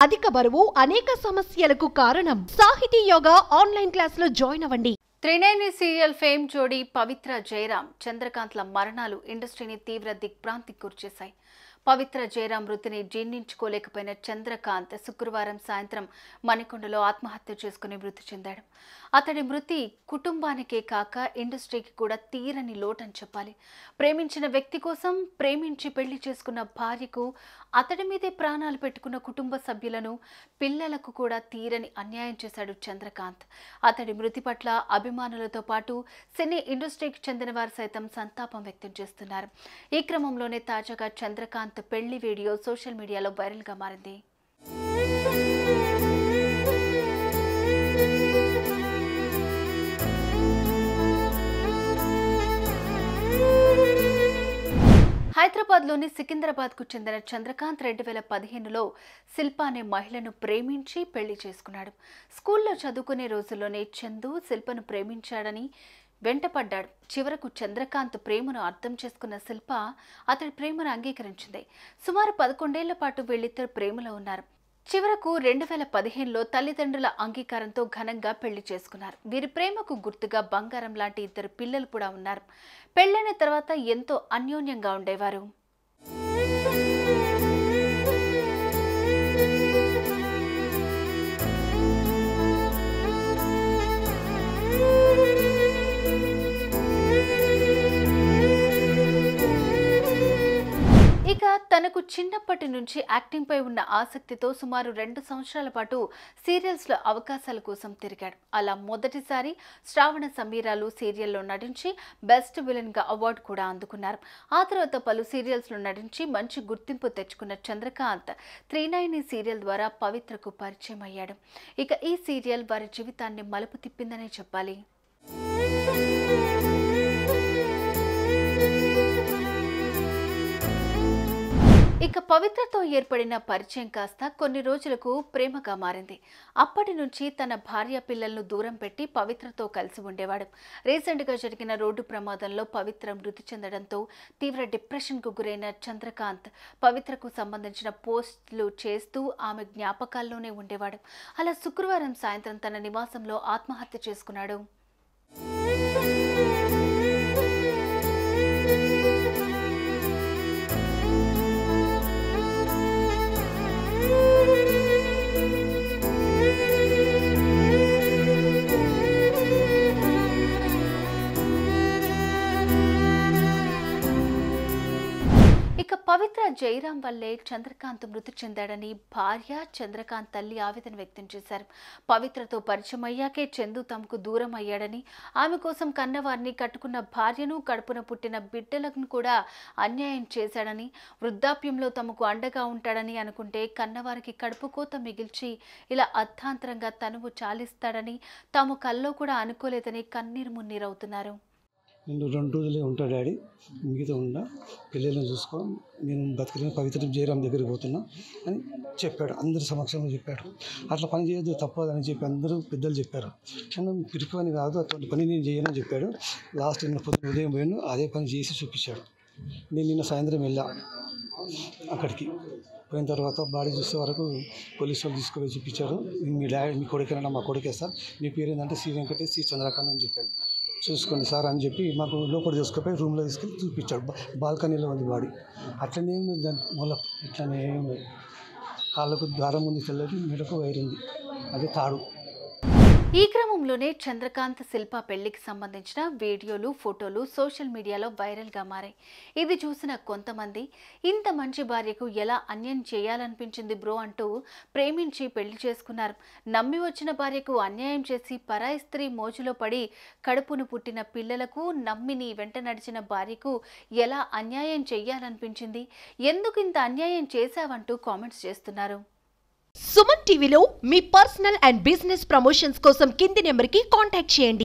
అధిక బరువు అనేక సమస్యలకు కారణం. సాహితీ యోగా ఆన్లైన్ క్లాసులో జాయిన్ అవ్వండి. త్రినేని సీరియల్ ఫేమ్ జోడీ పవిత్ర జయరాం, చంద్రకాంత్ల మరణాలు ఇండస్ట్రీని తీవ్ర దిగ్భ్రాంతికి గురిచేశాయి. పవిత్ర జయరాం మృతిని జీర్ణించుకోలేకపోయిన చంద్రకాంత్ శుక్రవారం సాయంత్రం మణికొండలో ఆత్మహత్య చేసుకుని మృతి చెందాడు. అతడి మృతి కుటుంబానికే కాక ఇండస్ట్రీకి కూడా తీరని లోటని చెప్పాలి. ప్రేమించిన వ్యక్తి కోసం ప్రేమించి పెళ్లి చేసుకున్న భార్యకు, అతడి మీదే ప్రాణాలు పెట్టుకున్న కుటుంబ సభ్యులను, పిల్లలకు కూడా తీరని అన్యాయం చేశాడు చంద్రకాంత్. అతడి మృతి పట్ల అభిమానులతో పాటు సినీ ఇండస్ట్రీకి చెందిన వారు సైతం సంతాపం వ్యక్తం చేస్తున్నారు. ఈ క్రమంలోనే తాజాగా చంద్రకాంత్ పెళ్లి వీడియో సోషల్ మీడియాలో వైరల్ గా మారింది. హైదరాబాద్లోని సికింద్రాబాద్కు చెందిన చంద్రకాంత్ 2015లో శిల్ప అనే మహిళను ప్రేమించి పెళ్లి చేసుకున్నాడు. స్కూల్లో చదువుకునే రోజుల్లోనే చందు శిల్పను ప్రేమించాడని వెంటపడ్డాడు. చివరకు చంద్రకాంత్ ప్రేమను అర్థం చేసుకున్న శిల్ప అతడి ప్రేమను అంగీకరించింది. సుమారు 11 ఏళ్ల పాటు వీళ్ళిద్దరు ప్రేమలో ఉన్నారు. చివరకు 2015లో తల్లిదండ్రుల అంగీకారంతో ఘనంగా పెళ్లి చేసుకున్నారు. వీరి ప్రేమకు గుర్తుగా బంగారం లాంటి 2 పిల్లలు కూడా ఉన్నారు. పెళ్లైన తర్వాత ఎంతో అన్యోన్యంగా ఉండేవారు. ఇక తనకు చిన్నప్పటి నుంచి యాక్టింగ్ పై ఉన్న ఆసక్తితో సుమారు 2 సంవత్సరాల పాటు సీరియల్స్ లో అవకాశాల కోసం తిరిగాడు. అలా మొదటిసారి శ్రావణ సమీరాలు సీరియల్లో నటించి బెస్ట్ విలన్ గా అవార్డు కూడా అందుకున్నారు. ఆ తర్వాత పలు సీరియల్స్ లో నటించి మంచి గుర్తింపు తెచ్చుకున్న చంద్రకాంత్ త్రినేని సీరియల్ ద్వారా పవిత్రకు పరిచయం అయ్యాడు. ఇక ఈ సీరియల్ వారి జీవితాన్ని మలుపు తిప్పిందనే చెప్పాలి. ఇక పవిత్రతో ఏర్పడిన పరిచయం కాస్త కొన్ని రోజులకు ప్రేమగా మారింది. అప్పటి నుంచి తన భార్య పిల్లలను దూరం పెట్టి పవిత్రతో కలిసి ఉండేవాడు. రీసెంట్గా జరిగిన రోడ్డు ప్రమాదంలో పవిత్ర మృతి చెందడంతో తీవ్ర డిప్రెషన్కు గురైన చంద్రకాంత్ పవిత్రకు సంబంధించిన పోస్టులు చేస్తూ ఆమె జ్ఞాపకాల్లోనే ఉండేవాడు. అలా శుక్రవారం సాయంత్రం తన నివాసంలో ఆత్మహత్య చేసుకున్నాడు. ఇక పవిత్ర జయరాం వల్లే చంద్రకాంత్ మృతి చెందాడని భార్య, చంద్రకాంత్ తల్లి ఆవేదన వ్యక్తం చేశారు. పవిత్రతో పరిచయం అయ్యాకే చందు తమకు దూరం అయ్యాడని, ఆమె కోసం కన్నవారిని, కట్టుకున్న భార్యను, కడుపున పుట్టిన బిడ్డలను కూడా అన్యాయం చేశాడని, వృద్ధాప్యంలో తమకు అండగా ఉంటాడని అనుకుంటే కన్నవారికి కడుపు కోత మిగిల్చి ఇలా అర్థాంతరంగా తనువు చాలిస్తాడని తాము కల్లో కూడా అనుకోలేదని కన్నీరు మున్నీరవుతున్నారు. నేను 2 రోజులే ఉంటా డాడీ, మిగతా ఉండా, పిల్లలను చూసుకో, నేను బతికిన పవిత్ర జయరాం దగ్గరికి పోతున్నా అని చెప్పాడు. అందరి సమక్షంలో చెప్పాడు. అట్లా పని చేయొద్దు, తప్పదని చెప్పి అందరూ పెద్దలు చెప్పారు. నేను పిరికి పని కాదు, అటువంటి పని నేను చేయనని చెప్పాడు. లాస్ట్ నిన్న పొద్దున ఉదయం పోయాను, అదే పని చేసి చూపించాడు. నేను నిన్న సాయంత్రం వెళ్ళా అక్కడికి. పోయిన తర్వాత బాడీ చూసే వరకు పోలీసు వాళ్ళు తీసుకుపోయి చూపించారు. మీ డాడీ, మీ కొడుకేనా? మా కొడుకే సార్. మీ పేరు ఏంటంటే సి వెంకటేష్, సి చంద్రకాంత్ అని చెప్పాను. చూసుకోండి సార్ అని చెప్పి మాకు లోపల తీసుకుపోయి రూమ్లో తీసుకెళ్ళి చూపించాడు. బాల్కనీలో ఉంది బాడీ. అట్లనే ఉంది, దాని మూల ఇట్లనే ఉంది. కాళ్ళకు దారం ఉంది, తెల్లది, మెడకు వైర్ ఉంది, అదే తాడు. ఈ క్రమంలోనే చంద్రకాంత్ శిల్ప పెళ్లికి సంబంధించిన వీడియోలు, ఫోటోలు సోషల్ మీడియాలో వైరల్ గా మారాయి. ఇది చూసిన కొంతమంది ఇంత మంచి భార్యకు ఎలా అన్యాయం చేయాలనిపించింది బ్రో అంటూ ప్రేమించి పెళ్లి చేసుకున్నారు. నమ్మి వచ్చిన భార్యకు అన్యాయం చేసి పరాయి స్త్రీ మోజులో పడి కడుపును పుట్టిన పిల్లలకు నమ్మి నీ వెంట నడిచిన భార్యకు ఎలా అన్యాయం చేయాలనిపించింది, ఎందుకు ఇంత అన్యాయం చేశావంటూ కామెంట్స్ చేస్తున్నారు. సుమన్ టీవీలో మీ పర్సనల్ అండ్ బిజినెస్ ప్రమోషన్స్ కోసం కింది నెంబర్కి కాంటాక్ట్ చేయండి.